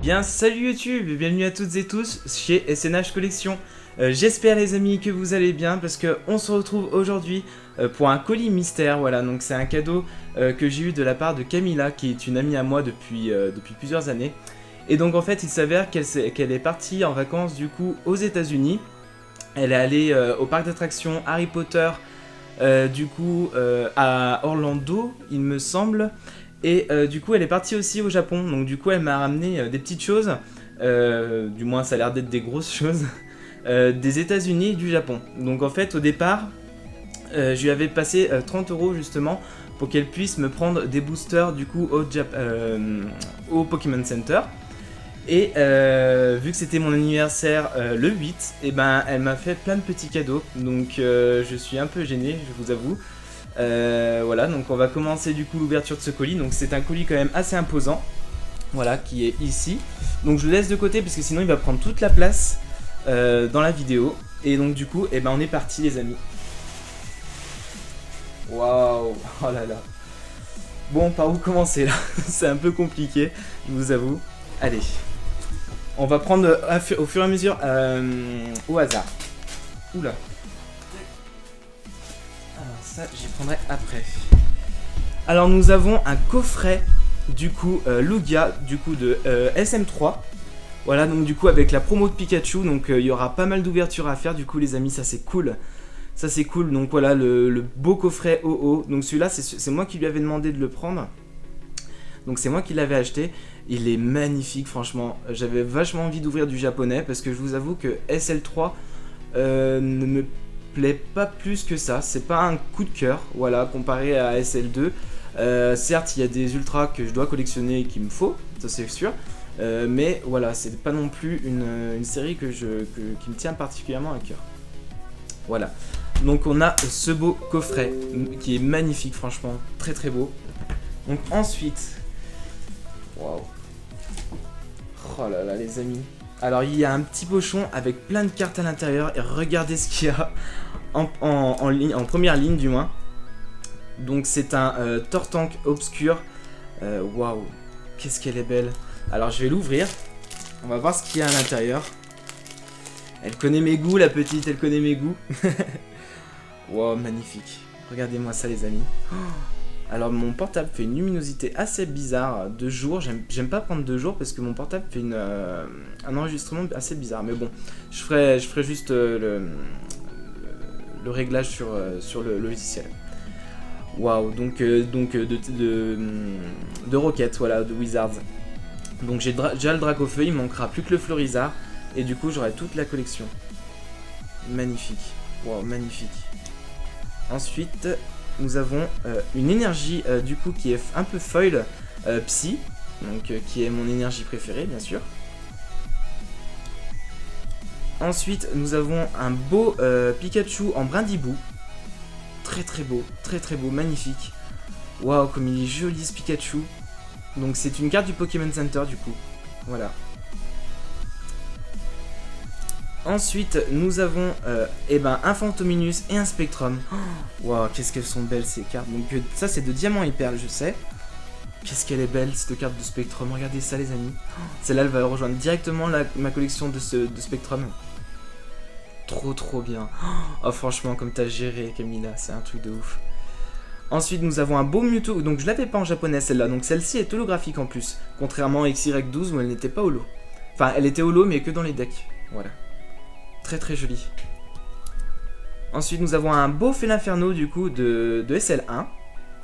bien salut YouTube et bienvenue à toutes et tous chez SNH Collection. J'espère les amis que vous allez bien parce que on se retrouve aujourd'hui pour un colis mystère. Voilà, donc c'est un cadeau que j'ai eu de la part de Camilla qui est une amie à moi depuis plusieurs années. Et donc en fait il s'avère qu'elle est partie en vacances du coup aux États-Unis. Elle est allée au parc d'attractions Harry Potter à Orlando il me semble. Et du coup elle est partie aussi au Japon, donc du coup elle m'a ramené des petites choses, du moins ça a l'air d'être des grosses choses, des États-Unis et du Japon. Donc en fait au départ, je lui avais passé 30 € justement pour qu'elle puisse me prendre des boosters du coup au Pokémon Center. Et vu que c'était mon anniversaire le 8, et ben elle m'a fait plein de petits cadeaux, donc je suis un peu gêné, je vous avoue. Voilà, donc on va commencer du coup l'ouverture de ce colis. Donc c'est un colis quand même assez imposant, voilà, qui est ici. Donc je le laisse de côté parce que sinon il va prendre toute la place dans la vidéo. Et donc du coup, eh ben, on est parti les amis. Waouh, oh là là. Bon, par où commencer là? C'est un peu compliqué, je vous avoue. Allez, on va prendre au fur et à mesure au hasard. Oula. Ça, j'y prendrai après. Alors nous avons un coffret du coup Lugia du coup de SM3. Voilà, donc du coup avec la promo de Pikachu, donc il y aura pas mal d'ouvertures à faire du coup les amis, ça c'est cool. Ça c'est cool, donc voilà le beau coffret OO. Donc celui-là c'est moi qui lui avais demandé de le prendre. Donc c'est moi qui l'avais acheté. Il est magnifique franchement. J'avais vachement envie d'ouvrir du japonais parce que je vous avoue que SL3 ne me plaît pas plus que ça, c'est pas un coup de cœur, voilà, comparé à SL2. Certes, il y a des ultras que je dois collectionner et qu'il me faut, ça c'est sûr, mais voilà, c'est pas non plus une série qui me tient particulièrement à cœur. Voilà, donc on a ce beau coffret qui est magnifique, franchement, très très beau. Donc ensuite, waouh, oh là là les amis. Alors il y a un petit pochon avec plein de cartes à l'intérieur et regardez ce qu'il y a en première ligne du moins. Donc c'est un Tortank obscur. Waouh, qu'est-ce qu'elle est belle. Alors je vais l'ouvrir. On va voir ce qu'il y a à l'intérieur. Elle connaît mes goûts la petite, elle connaît mes goûts. Waouh, magnifique. Regardez-moi ça les amis. Oh. Alors mon portable fait une luminosité assez bizarre de jour, j'aime pas prendre de jour parce que mon portable fait un enregistrement assez bizarre, mais bon, je ferai juste le réglage sur le logiciel. Waouh, donc de Rocket, voilà, de Wizards. Donc j'ai déjà le Dracofeu, il manquera plus que le Florizard, et du coup j'aurai toute la collection. Magnifique, waouh, magnifique. Ensuite, nous avons une énergie du coup qui est un peu foil psy, donc qui est mon énergie préférée bien sûr. Ensuite nous avons un beau Pikachu en brindibou, très très beau, magnifique. Waouh comme il est joli ce Pikachu. Donc c'est une carte du Pokémon Center du coup, voilà. Ensuite, nous avons un Fantominus et un Spectrum. Waouh, wow, qu'est-ce qu'elles sont belles ces cartes. Donc ça, c'est de Diamant et Perle, je sais. Qu'est-ce qu'elle est belle, cette carte de Spectrum. Regardez ça, les amis. Celle-là, elle va rejoindre directement ma collection de Spectrum. Trop bien. Oh, franchement, comme t'as géré, Camilla, c'est un truc de ouf. Ensuite, nous avons un beau Mewtwo. Donc, je l'avais pas en japonais, celle-là. Donc, celle-ci est holographique en plus. Contrairement à XY12 où elle n'était pas holo. Enfin, elle était holo, mais que dans les decks. Voilà. Très joli. Ensuite nous avons un beau Félinferno du coup de SL1.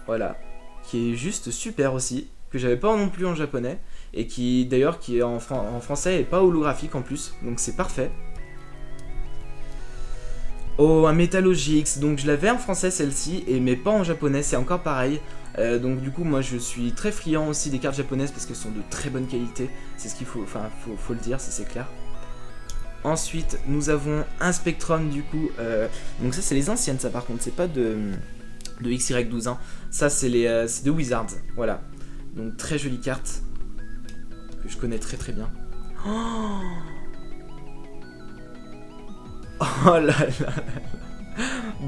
Voilà. Qui est juste super aussi. Que j'avais pas non plus en japonais. Et qui d'ailleurs qui est en français et pas holographique en plus. Donc c'est parfait. Oh un Métallogix. Donc je l'avais en français celle-ci. Mais pas en japonais. C'est encore pareil. Donc du coup moi je suis très friand aussi des cartes japonaises. Parce qu'elles sont de très bonne qualité. C'est ce qu'il faut. Enfin faut le dire, c'est clair. Ensuite, nous avons un Spectrum du coup. Donc ça, c'est les anciennes, ça par contre. C'est pas de XY12. Hein. Ça, c'est de Wizards. Voilà. Donc très jolie carte que je connais très bien. Oh là là.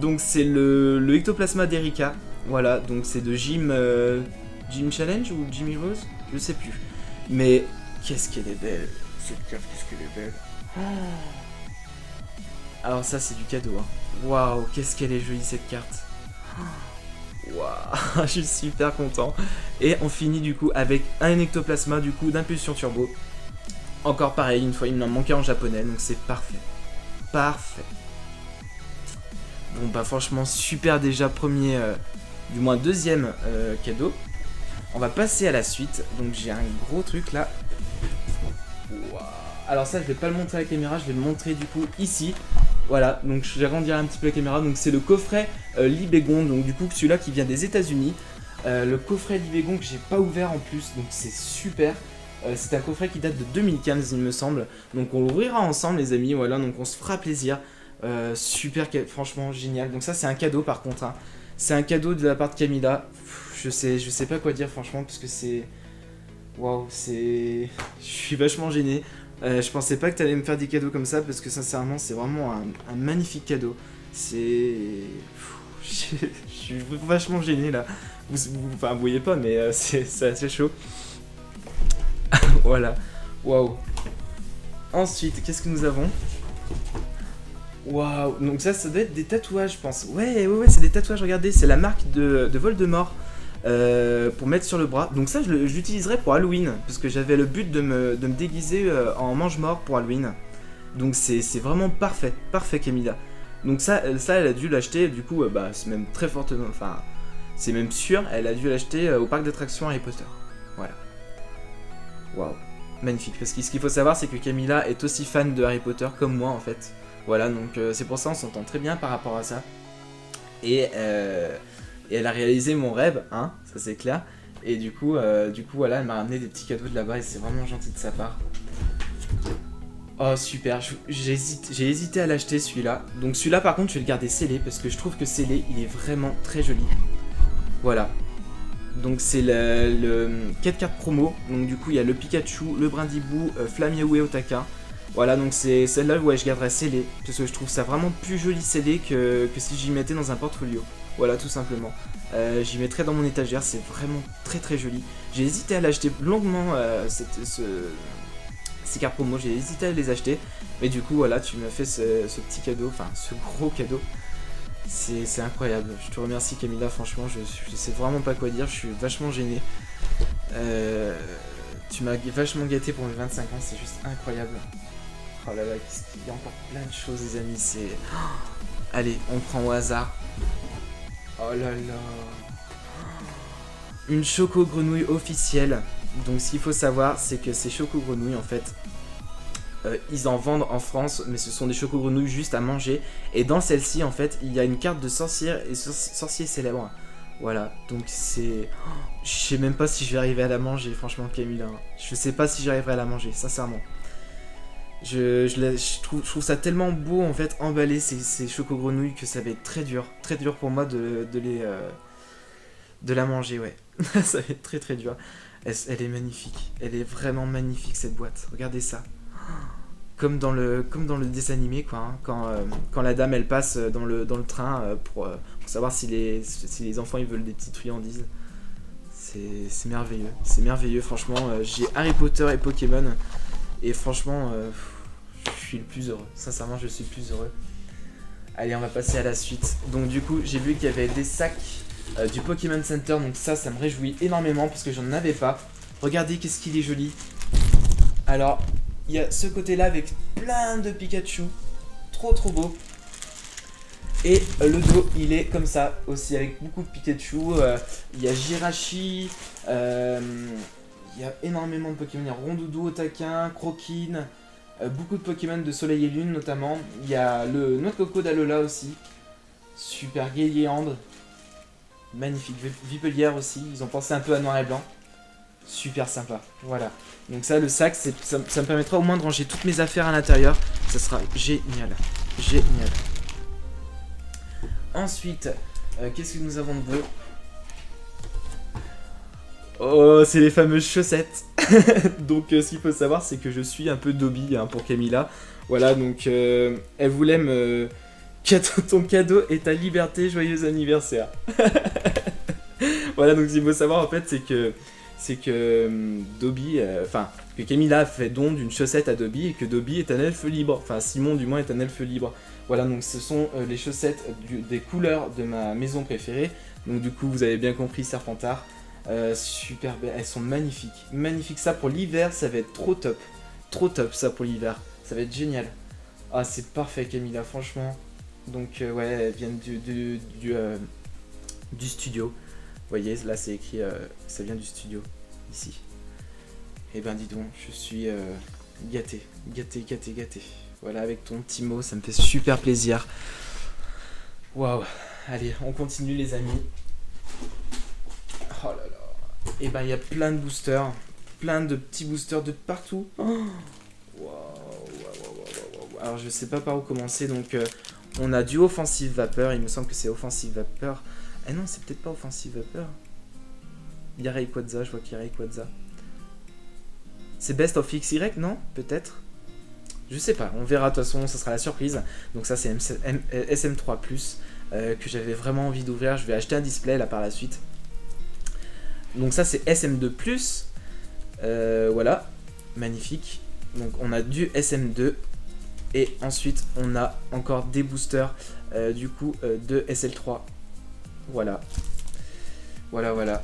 Donc c'est le Ectoplasma d'Erika. Voilà. Donc c'est de Gym Challenge ou Jim Heroes, je sais plus. Mais qu'est-ce qu'elle est belle. Cette carte, qu'est-ce qu'elle est belle. Alors ça, c'est du cadeau. Hein. Waouh, qu'est-ce qu'elle est jolie, cette carte. Waouh, je suis super content. Et on finit du coup avec un ectoplasma du coup d'impulsion turbo. Encore pareil, une fois il m'en manquait en japonais, donc c'est parfait. Parfait. Bon bah franchement super déjà premier, du moins deuxième cadeau. On va passer à la suite, donc j'ai un gros truc là. Wow. Alors ça je vais pas le montrer à la caméra, je vais le montrer du coup ici. Voilà, donc je vais agrandir un petit peu la caméra, donc c'est le coffret Libégon, donc du coup celui-là qui vient des États-Unis. Le coffret Libégon que j'ai pas ouvert en plus, donc c'est super. C'est un coffret qui date de 2015 il me semble, donc on l'ouvrira ensemble les amis, voilà, donc on se fera plaisir. Super, franchement génial. Donc ça c'est un cadeau par contre, hein. C'est un cadeau de la part de Camilla. Je sais pas quoi dire franchement parce que c'est... Waouh, c'est... Je suis vachement gêné. Je pensais pas que t'allais me faire des cadeaux comme ça parce que sincèrement c'est vraiment un magnifique cadeau. C'est... Je suis vachement gêné là. Enfin vous voyez pas mais c'est assez chaud. Voilà. Waouh. Ensuite, qu'est-ce que nous avons? Waouh, donc ça doit être des tatouages, je pense. Ouais, c'est des tatouages, regardez, c'est la marque de Voldemort pour mettre sur le bras. Donc ça, je l'utiliserai pour Halloween, parce que j'avais le but de me déguiser en mange-mort pour Halloween. Donc c'est vraiment parfait, parfait Camilla. Donc ça elle a dû l'acheter, du coup, bah, c'est même très fortement, enfin, c'est même sûr, elle a dû l'acheter au parc d'attractions Harry Potter. Voilà. Waouh, magnifique, parce que ce qu'il faut savoir, c'est que Camilla est aussi fan de Harry Potter comme moi en fait. Voilà, donc c'est pour ça on s'entend très bien par rapport à ça. Et elle a réalisé mon rêve, hein, ça c'est clair. Et du coup voilà, elle m'a ramené des petits cadeaux de là-bas et c'est vraiment gentil de sa part. Oh super, j'ai hésité à l'acheter celui-là. Donc celui-là par contre je vais le garder scellé parce que je trouve que scellé il est vraiment très joli. Voilà. Donc c'est le 4 cartes promo. Donc du coup il y a le Pikachu, le Brindibou, Flamioue et Otaka. Voilà, donc c'est celle-là où je garderai scellé, parce que je trouve ça vraiment plus joli scellé que si j'y mettais dans un portfolio. Voilà, tout simplement. J'y mettrais dans mon étagère, c'est vraiment très très joli. J'ai hésité à l'acheter longuement, ces cartes promo, j'ai hésité à les acheter. Mais du coup, voilà, tu m'as fait ce petit cadeau, enfin ce gros cadeau. C'est incroyable. Je te remercie Camilla, franchement, je sais vraiment pas quoi dire, je suis vachement gêné. Tu m'as vachement gâté pour mes 25 ans, c'est juste incroyable. Oh là là, il y a encore plein de choses les amis, c'est... Allez, on prend au hasard. Oh là là. Une Choco Grenouille officielle. Donc ce qu'il faut savoir, c'est que ces Choco Grenouilles en fait, ils en vendent en France, mais ce sont des Choco Grenouilles juste à manger. Et dans celle-ci en fait, il y a une carte de sorcière et sorcier célèbre. Voilà, donc c'est... Je sais même pas si je vais arriver à la manger, franchement Camilla. Je sais pas si j'arriverai à la manger, sincèrement. Je trouve ça tellement beau en fait, emballer ces choco-grenouilles que ça va être très dur pour moi de la manger, ouais. Ça va être très très dur. Elle est magnifique, elle est vraiment magnifique cette boîte, regardez ça. Comme dans le dessin animé quoi, hein, quand la dame elle passe dans le train pour savoir si les enfants ils veulent des petites friandises. C'est merveilleux franchement. J'ai Harry Potter et Pokémon et franchement je suis le plus heureux, sincèrement je suis le plus heureux. Allez, on va passer à la suite. Donc du coup j'ai vu qu'il y avait des sacs du Pokémon Center, donc ça me réjouit énormément parce que j'en avais pas. Regardez qu'est-ce qu'il est joli. Alors il y a ce côté là avec plein de Pikachu, trop beau. Et le dos il est comme ça aussi avec beaucoup de Pikachu. Il y a Jirachi, il y a énormément de Pokémon. Il y a Rondoudou, Otaquin, Croquine, beaucoup de Pokémon de Soleil et Lune notamment. Il y a le Noix de Coco d'Alola aussi. Super Guéliandre. Magnifique. Vipelière aussi. Ils ont pensé un peu à noir et blanc. Super sympa. Voilà. Donc ça, le sac, ça me permettra au moins de ranger toutes mes affaires à l'intérieur. Ça sera génial. Génial. Ensuite, qu'est-ce que nous avons de beau? Oh, c'est les fameuses chaussettes. Donc ce qu'il faut savoir, c'est que je suis un peu Dobby hein, pour Camilla. Voilà, donc elle voulait me... Ton cadeau est ta liberté, joyeux anniversaire. Voilà, donc ce qu'il faut savoir en fait, c'est que c'est que Dobby, enfin, que Camilla fait don d'une chaussette à Dobby et que Dobby est un elfe libre. Enfin, Simon, du moins, est un elfe libre. Voilà, donc ce sont les chaussettes des couleurs de ma maison préférée. Donc, du coup, vous avez bien compris, Serpentard. Super belles, elles sont magnifiques. Magnifiques, ça pour l'hiver, ça va être trop top. Trop top, ça pour l'hiver. Ça va être génial. Ah, c'est parfait, Camilla, franchement. Donc, ouais, elles viennent du studio. Vous voyez, là c'est écrit, ça vient du studio, ici. Et ben dis donc, je suis gâté, gâté, gâté, gâté. Voilà, avec ton petit mot, ça me fait super plaisir. Waouh, allez, on continue les amis. Oh là là. Et ben il y a plein de boosters, plein de petits boosters de partout. Oh. Waouh, waouh, waouh, waouh. Alors je sais pas par où commencer, donc on a du Offensive Vapeur, il me semble que c'est Offensive Vapeur. Eh non, c'est peut-être pas Offensive Vapeur. Il y a Rayquaza, je vois qu'il y a Rayquaza. C'est Best of XY, non? Peut-être. Je sais pas, on verra, de toute façon, ça sera la surprise. Donc ça, c'est SM3+, que j'avais vraiment envie d'ouvrir. Je vais acheter un display, là, par la suite. Donc ça, c'est SM2+. Voilà, magnifique. Donc on a du SM2. Et ensuite, on a encore des boosters, du coup, de SL3. Voilà. Voilà, voilà.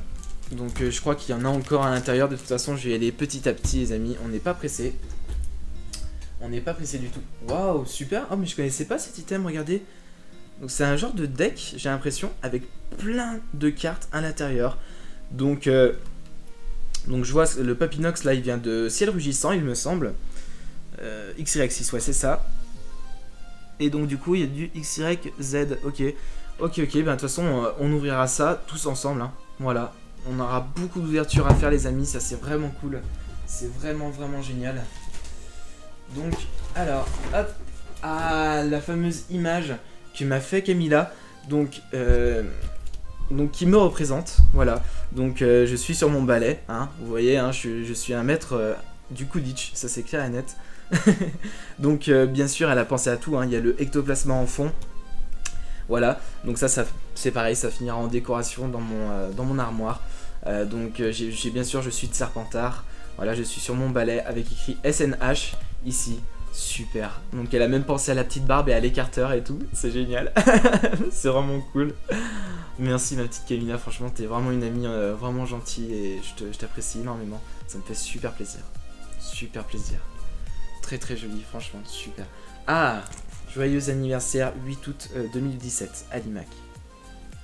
Donc je crois qu'il y en a encore à l'intérieur. De toute façon, je vais y aller petit à petit, les amis. On n'est pas pressé. On n'est pas pressé du tout. Waouh, super. Oh, mais je connaissais pas cet item, regardez. Donc c'est un genre de deck, j'ai l'impression, avec plein de cartes à l'intérieur. Donc je vois le Papinox, là, il vient de Ciel Rugissant, il me semble. XY6, ouais, c'est ça. Et donc du coup, il y a du XYZ, ok. Ok, ben de toute façon, on ouvrira ça tous ensemble, hein. Voilà. On aura beaucoup d'ouvertures à faire, les amis, ça c'est vraiment cool. C'est vraiment, vraiment génial. Donc, alors, hop. Ah, la fameuse image que m'a fait Camilla. Donc qui me représente, voilà. Donc, je suis sur mon balai, hein. Vous voyez, hein, je suis un maître du Quidditch, ça c'est clair et net. Donc, bien sûr, elle a pensé à tout, hein. Il y a le ectoplasma en fond. Voilà, donc ça c'est pareil, ça finira en décoration dans mon armoire. Donc j'ai bien sûr, je suis de Serpentard. Voilà, je suis sur mon balai avec écrit SNH ici. Super. Donc elle a même pensé à la petite barbe et à l'écarteur et tout. C'est génial. C'est vraiment cool. Merci ma petite Camilla, franchement t'es vraiment une amie vraiment gentille et je t'apprécie énormément. Ça me fait super plaisir. Super plaisir. Très très joli, franchement, super. Ah, joyeux anniversaire 8 août 2017, Alimac.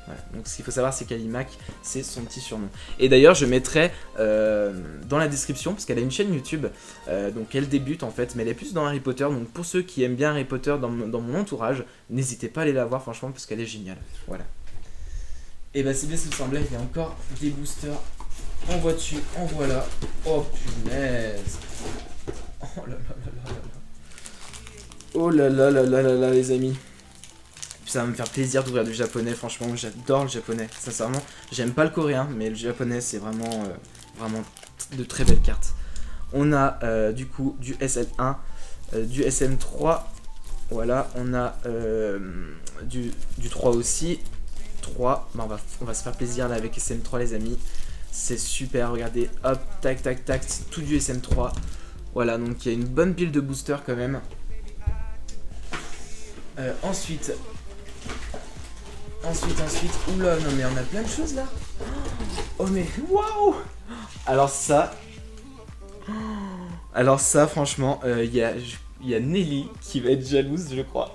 Voilà. Donc ce qu'il faut savoir, c'est qu'Alimac, c'est son petit surnom. Et d'ailleurs, je mettrai dans la description, parce qu'elle a une chaîne YouTube, donc elle débute en fait, mais elle est plus dans Harry Potter. Donc pour ceux qui aiment bien Harry Potter dans mon entourage, n'hésitez pas à aller la voir, franchement, parce qu'elle est géniale. Voilà. Et bah c'est bien ce qu'il me semblait, il y a encore des boosters. En vois-tu, en voilà. Oh punaise. Oh là là là là là. Oh là là là là là là, les amis. Ça va me faire plaisir d'ouvrir du japonais, franchement, j'adore le japonais, sincèrement. J'aime pas le coréen, mais le japonais, c'est vraiment, vraiment de très belles cartes. On a du coup du SL1, du SM3, voilà, on a du 3 aussi. 3, bah, on va se faire plaisir là avec SM3, les amis. C'est super, regardez, hop, tac, tac, tac, c'est tout du SM3. Voilà, donc il y a une bonne pile de boosters quand même. Ensuite, oula, non mais on a plein de choses là. Oh mais waouh. Alors ça, franchement, il y a Nelly qui va être jalouse, je crois.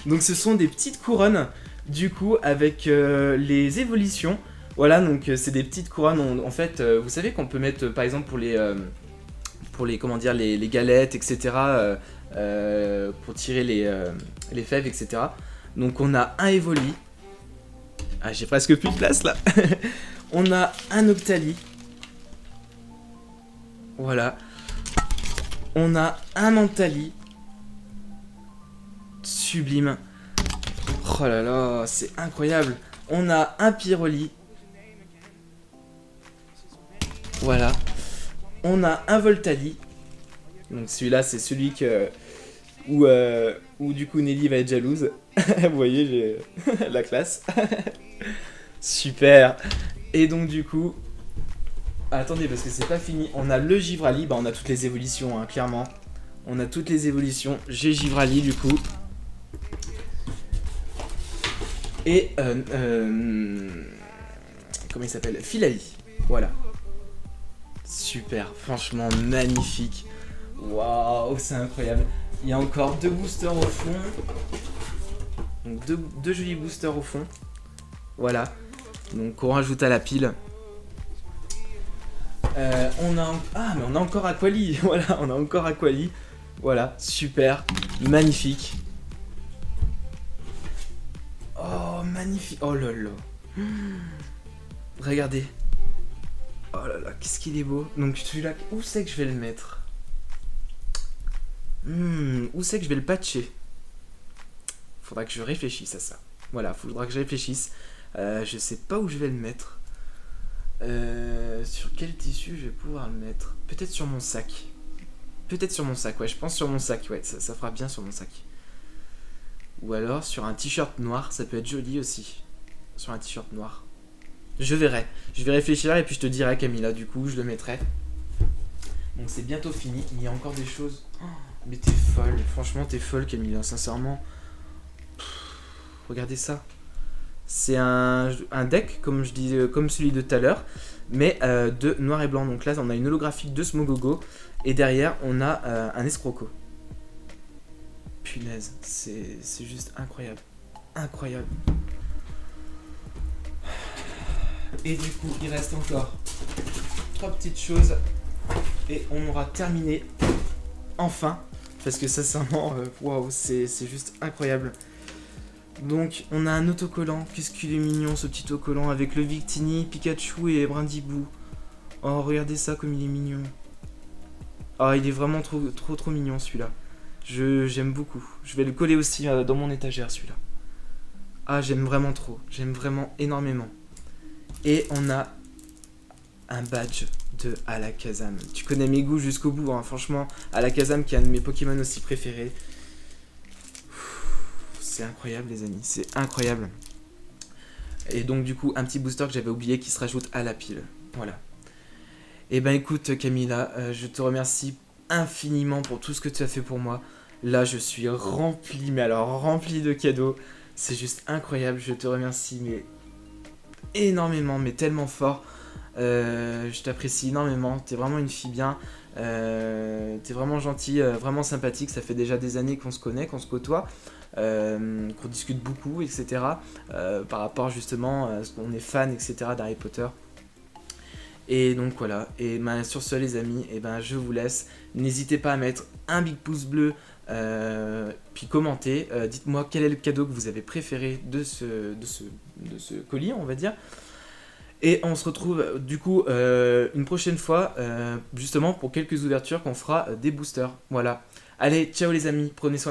Donc ce sont des petites couronnes, du coup, avec les évolutions. Voilà, donc c'est des petites couronnes. En fait, vous savez qu'on peut mettre, par exemple, pour les comment dire, les galettes, etc. Pour tirer les fèves, etc. Donc on a un Evoli. Ah, j'ai presque plus de place là. On a un Octali. Voilà. On a un Mantali. Sublime. Oh là là, c'est incroyable. On a un Pyroli. Voilà. On a un Voltali. Donc celui-là, c'est celui où du coup Nelly va être jalouse. Vous voyez, j'ai la classe. Super. Et donc du coup, Attendez, parce que c'est pas fini. On a le Givrali, bah on a toutes les évolutions, hein, clairement. On a toutes les évolutions. J'ai Givrali, du coup. Et, comment il s'appelle? Filali. Voilà. Super, franchement magnifique. Waouh, c'est incroyable. Il y a encore 2 boosters au fond. Donc deux jolis boosters au fond. Voilà. Donc on rajoute à la pile. On a encore Aquali. Voilà, on a encore Aquali. Voilà, super, magnifique. Oh, magnifique. Oh là là. Regardez. Oh là là, qu'est-ce qu'il est beau. Donc celui-là, où c'est que je vais le mettre? Où c'est que je vais le patcher? Faudra que je réfléchisse à ça. Voilà, faudra que je réfléchisse. Je sais pas où je vais le mettre. Sur quel tissu je vais pouvoir le mettre? Peut-être sur mon sac. Peut-être sur mon sac, ouais, je pense sur mon sac, ouais, ça fera bien sur mon sac. Ou alors sur un t-shirt noir, ça peut être joli aussi. Sur un t-shirt noir. Je verrai. Je vais réfléchir et puis je te dirai, Camilla, du coup, je le mettrai. Donc c'est bientôt fini. Il y a encore des choses. Oh, mais t'es folle. Franchement, t'es folle, Camilla, sincèrement. Regardez ça. C'est un deck, comme je dis, comme celui de tout à l'heure, mais de noir et blanc. Donc là, on a une holographique de Smogogo. Et derrière, on a un escroco. Punaise, c'est juste incroyable. Incroyable. Et du coup, il reste encore 3 petites choses. Et on aura terminé. Enfin. Parce que sincèrement, waouh, c'est juste incroyable. Donc, on a un autocollant. Qu'est-ce qu'il est mignon, ce petit autocollant. Avec le Victini, Pikachu et Brindibou. Oh, regardez ça comme il est mignon. Oh, il est vraiment trop mignon, celui-là. J'aime beaucoup. Je vais le coller aussi dans mon étagère, celui-là. Ah, j'aime vraiment trop. J'aime vraiment énormément. Et on a un badge de Alakazam. Tu connais mes goûts jusqu'au bout, hein. Franchement, Alakazam qui est un de mes Pokémon aussi préférés. C'est incroyable, les amis. C'est incroyable. Et donc, du coup, un petit booster que j'avais oublié qui se rajoute à la pile. Voilà. Et ben écoute, Camilla, je te remercie infiniment pour tout ce que tu as fait pour moi. Là, je suis rempli, mais alors rempli de cadeaux. C'est juste incroyable. Je te remercie, mais énormément, mais tellement fort. Je t'apprécie énormément. T'es vraiment une fille bien. T'es vraiment gentille, vraiment sympathique. Ça fait déjà des années qu'on se connaît, qu'on se côtoie. Qu'on discute beaucoup, etc. Par rapport justement à ce qu'on est fan, etc. d'Harry Potter. Et donc voilà, et ben, sur ce les amis, et ben, je vous laisse. N'hésitez pas à mettre un big pouce bleu, puis commenter. Dites-moi quel est le cadeau que vous avez préféré de ce colis, on va dire. Et on se retrouve du coup une prochaine fois, justement pour quelques ouvertures qu'on fera des boosters. Voilà. Allez, ciao les amis, prenez soin.